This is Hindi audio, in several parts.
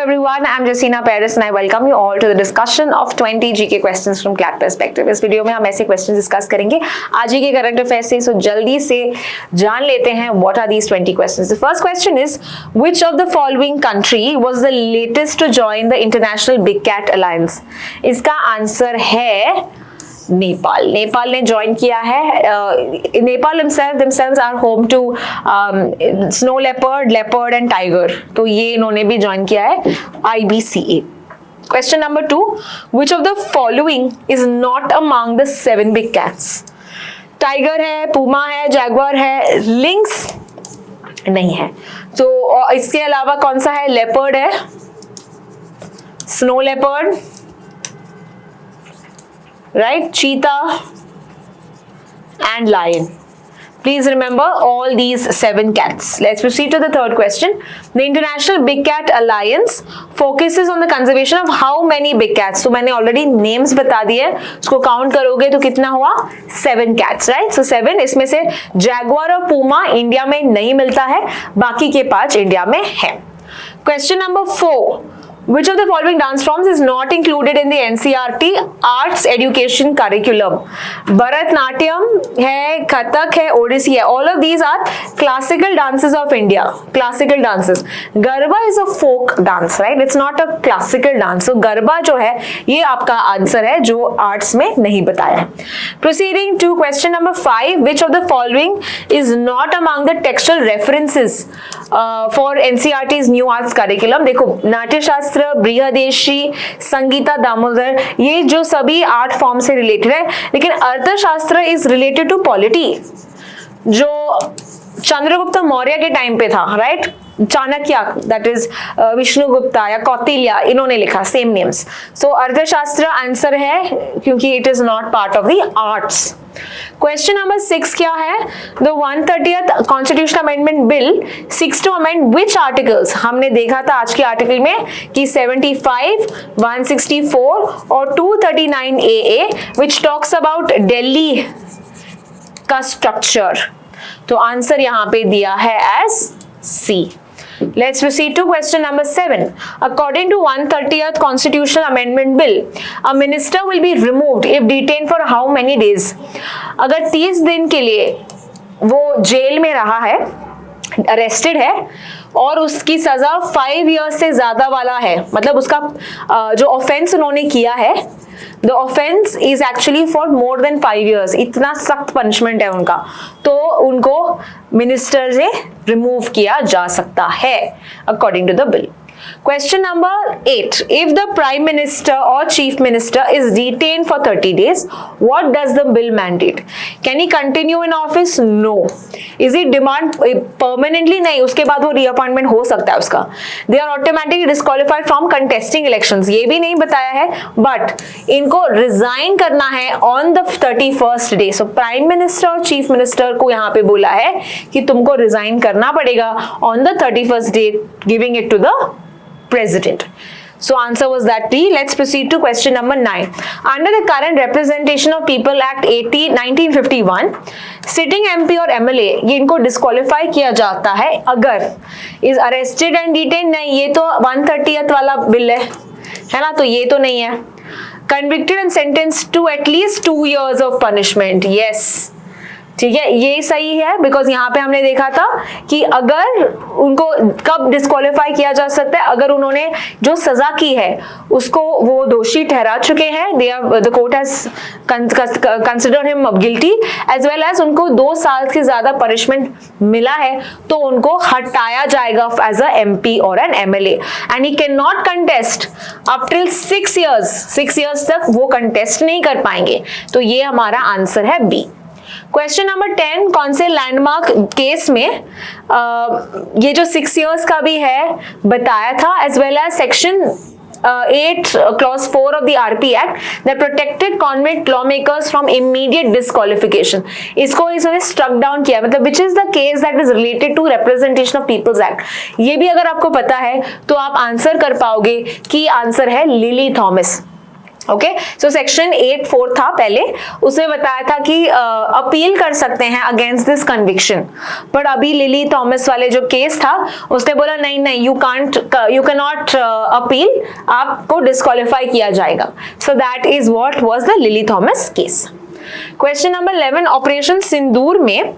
everyone, I'm Jessina Paris and I welcome you all to the discussion of 20 GK questions from CLAT perspective. इस वीडियो में हम ऐसे क्वेश्चन डिस्कस करेंगे आज ही के करंट अफेयर से, सो जल्दी से जान लेते हैं what are these 20 questions. The first question is, which of the following country was the latest to join the International Big Cat Alliance? इसका आंसर है नेपाल. नेपाल ने ज्वाइन किया है. Nepal themselves are home to snow leopard, leopard and tiger. तो ये इन्होंने भी ज्वाइन किया है IBCA. Question number 2. Which of the following is not among the 7 big cats? Tiger है, पूमा है, जैगुआर है, लिंक्स नहीं है. तो इसके अलावा कौन सा है? लेपर्ड है, snow leopard, right, cheetah and lion. Please remember all these 7 cats. Let's proceed to the third question. The International Big Cat Alliance focuses on the conservation of how many big cats? So मैंने already names बता दिए, उसको count करोगे तो कितना हुआ? 7 cats, right? So 7, इसमें से जैगुआर और पूमा इंडिया में नहीं मिलता है, बाकी के 5 इंडिया में है. Question number 4. Which of the following dance forms is not included in the NCERT Arts Education Curriculum? Bharatanatyam है, कथक है, ओडिसी है. All of these are classical dances of India. Classical dances. Garba is a folk dance, right? It's not a classical dance. So garba जो है ये आपका आंसर है जो आर्ट्स में नहीं बताया है. Proceeding to question number 5. Which of the following is not among the textual references for NCERT's new arts curriculum? देखो, नाट्य शास्त्र, बृहदेशी, संगीता दामोदर, ये जो सभी आर्ट फॉर्म से रिलेटेड है, लेकिन अर्थशास्त्र इज रिलेटेड टू पॉलिटी, जो चंद्रगुप्त मौर्य के टाइम पे था, राइट? चाणक्य, दैट इज विष्णुगुप्ता या कौटिल्य, इन्होंने लिखा सेम नेम्स. सो अर्थशास्त्र आंसर है क्योंकि it is not part of the arts. Question number 6 क्या है? The 130th constitution amendment bill seeks to amend which articles? हमने देखा था आज के आर्टिकल में कि 75, 164 और 239 AA which talks about Delhi का स्ट्रक्चर. तो आंसर यहां पे दिया है as C. Let's proceed to question number 7. According to 130th Constitutional Amendment Bill, a minister will be removed if detained for how many days? अगर 30 दिन के लिए वो जेल में रहा है, अरेस्टेड है और उसकी सजा 5 years से ज्यादा वाला है, मतलब उसका जो ऑफेंस उन्होंने किया है, the offense is actually for more than 5 years, इतना सख्त पनिशमेंट है उनका, तो उनको मिनिस्टर से रिमूव किया जा सकता है according to the bill. Question number 8. If the Prime Minister or Chief Minister is detained for 30 days, what does the bill mandate? Can he continue in office? No. Is he demand permanently? नहीं, उसके बाद वो reappointment हो सकता है उसका. They are automatically disqualified from contesting elections. ये भी नहीं बताया है, but इनको resign करना है on the 31st day. So Prime Minister और Chief Minister को यहाँ पे बोला है कि तुमको resign करना पड़ेगा on the 31st day, giving it to the President. So answer was that D. Let's proceed to question number 9. Under the current Representation of People Act 1951, sitting MP और MLA ये इनको डिस्क्वालीफाई किया जाता है अगर is arrested and detained. नहीं, ये तो 130th वाला बिल है ना, तो ये तो नहीं है. Convicted and sentenced to at least 2 years of punishment. Yes. ठीक है, ये सही है, बिकॉज यहाँ पे हमने देखा था कि अगर उनको कब डिस्क्वालीफाई किया जा सकता है, अगर उन्होंने जो सजा की है उसको वो दोषी ठहरा चुके हैं, the court has considered him guilty, as well as उनको 2 साल से ज्यादा पनिशमेंट मिला है, तो उनको हटाया जाएगा एज अ MP और an MLA, and he can not contest up till 6 years. 6 years तक वो कंटेस्ट नहीं कर पाएंगे. तो ये हमारा आंसर है B. Question number 10. कौन से लैंडमार्क केस में ये जो 6 years का भी है बताया था, as well as section 8 clause 4 of the RP Act that protected convict lawmakers from immediate disqualification. इसको इसने struck down किया, मतलब which is the case that is related to Representation of People's Act. ये भी अगर आपको पता है तो आप आंसर कर पाओगे कि आंसर है lily Thomas. Okay, so section 8(4) था पहले, उसमें बताया था कि अपील कर सकते हैं अगेंस्ट दिस कन्विक्शन, बट अभी लिली थॉमस वाले जो केस था उसने बोला नहीं नहीं, यू कैन नॉट अपील, आपको डिस्क्वालीफाई किया जाएगा. So that is what was the Lily Thomas case. Question number 11, Operation Sindoor में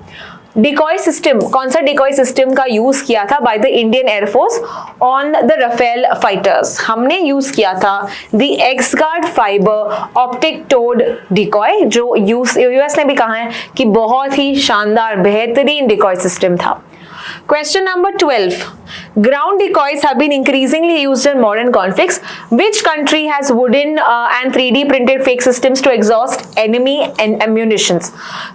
डिकॉय सिस्टम, कौन सा डिकॉय सिस्टम का यूज किया था by the Indian air force on the Rafale fighters? हमने यूज किया था the X Guard fibre optic towed decoy, जो यूएस ने भी कहा है कि बहुत ही शानदार बेहतरीन डिकॉय सिस्टम था. Question number 12. Ground decoys have been increasingly used in modern conflicts. Which country has wooden and 3D printed fake systems to exhaust enemy and ammunitions?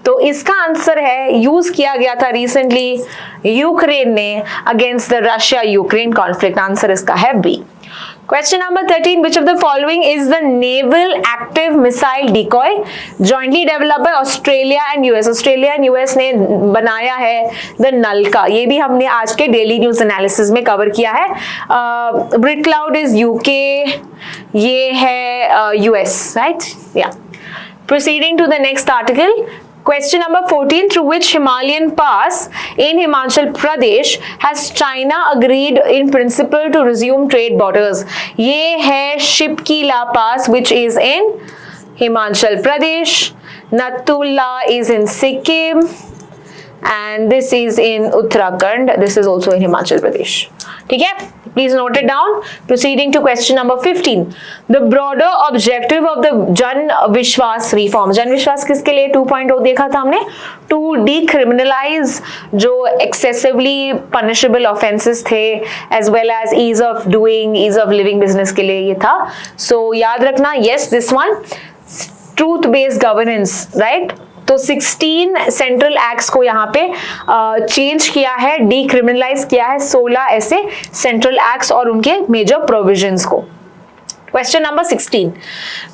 तो इसका आंसर है, यूज किया गया था रिसेंटली यूक्रेन ने against the Russia Ukraine conflict. Answer इसका है B. Question number 13. Which of the following is the naval active missile decoy jointly developed by Australia and US? Australia and US ने बनाया है the नलका. ये भी हमने आज के डेली न्यूज एनालिसिस में कवर किया है. ब्रिट क्लाउड इज यूके, ये है US, right? Yeah. Proceeding to the next article. Question number 14. Through which Himalayan pass in Himachal Pradesh has China agreed in principle to resume trade borders? ये है शिपकीला पास which is in Himachal Pradesh. Natula is in Sikkim and this is in Uttarakhand. This is also in Himachal Pradesh. ठीक है? Please note it down. Proceeding to question number 15. The broader objective of the Jan Vishwas reform. Jan Vishwas किसके लिए 2.0 देखा था हमने? To decriminalize जो excessively punishable offenses थे, as well as ease of doing, ease of living business के लिए ये था. So याद रखना, yes, this one, truth based governance, right? तो 16 सेंट्रल एक्ट्स को यहाँ पे चेंज किया है, डीक्रिमिनलाइज किया है 16 ऐसे सेंट्रल एक्ट्स और उनके मेजर प्रोविजंस को. Question number 16.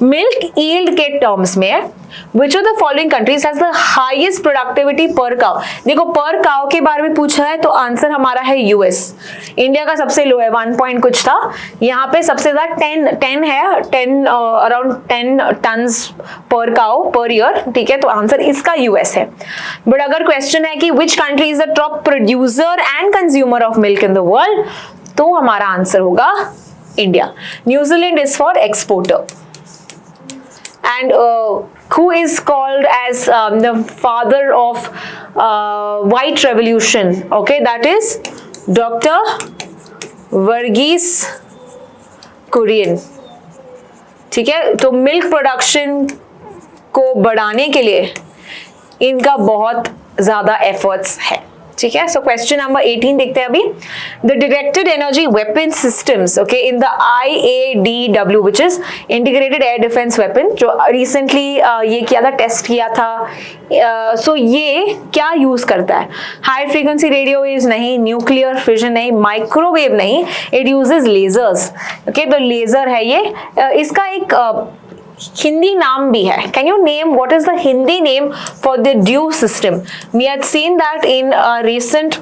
मिल्क यील्ड के टर्म्स में which of the following countries has the highest productivity per cow? देखो पर काउ के बारे में पूछा है तो आंसर हमारा है यूएस. इंडिया का सबसे लो है 1 पॉइंट कुछ था, यहाँ पे सबसे ज्यादा 10 है, 10 अराउंड 10 टन्स पर काउ पर ईयर. ठीक है, तो आंसर इसका यूएस है. बट अगर क्वेश्चन है कि which country is the top producer and consumer of milk in the world, तो हमारा आंसर होगा India. New Zealand is for exporter. And who is called as the father of white revolution? Okay, that is Dr. Verghese Kurian. ठीक है, तो मिल्क प्रोडक्शन को बढ़ाने के लिए इनका बहुत ज्यादा एफर्ट्स है. ठीक है, सो क्वेश्चन नंबर 18 देखते हैं अभी. The directed energy weapon systems, okay, in the IADW which is integrated air defence weapon, जो रिसेंटली ये किया था, टेस्ट किया था. सो ये क्या यूज करता है? हाई फ्रीक्वेंसी रेडियो वेव्स नहीं, न्यूक्लियर फिजन नहीं, माइक्रोवेव नहीं, इट यूजेस लेजर्स. ओके, तो लेजर है ये. इसका एक हिंदी नाम भी है. Can you name what is the Hindi name for the due system? We had seen that in recent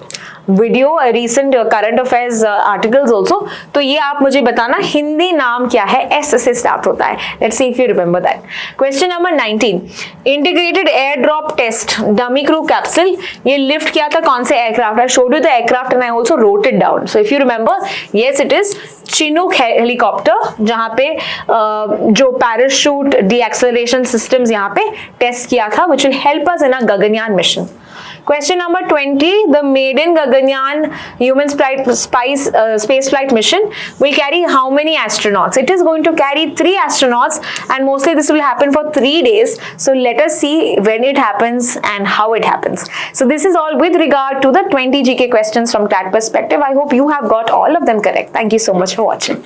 video, recent current affairs articles also. तो ये आप मुझे बताना हिंदी नाम क्या है, एस से स्टार्ट होता है. Let's see if you remember that. Question number 19. Integrated air drop test dummy crew capsule, ये लिफ्ट किया था कौन से aircraft? I showed you the aircraft and I also wrote it down. So if you remember, yes it is Chinook helicopter, जहां पे जो पैराशूट डीएक्सेलरेशन सिस्टम्स यहाँ पे टेस्ट किया था, which will help us in a Gaganyaan mission. Question number 20. The maiden Gaganyaan human space flight mission will carry how many astronauts? It is going to carry 3 astronauts and mostly this will happen for 3 days. So let us see when it happens and how it happens. So this is all with regard to the 20 GK questions from that perspective. I hope you have got all of them correct. Thank you so much for watching.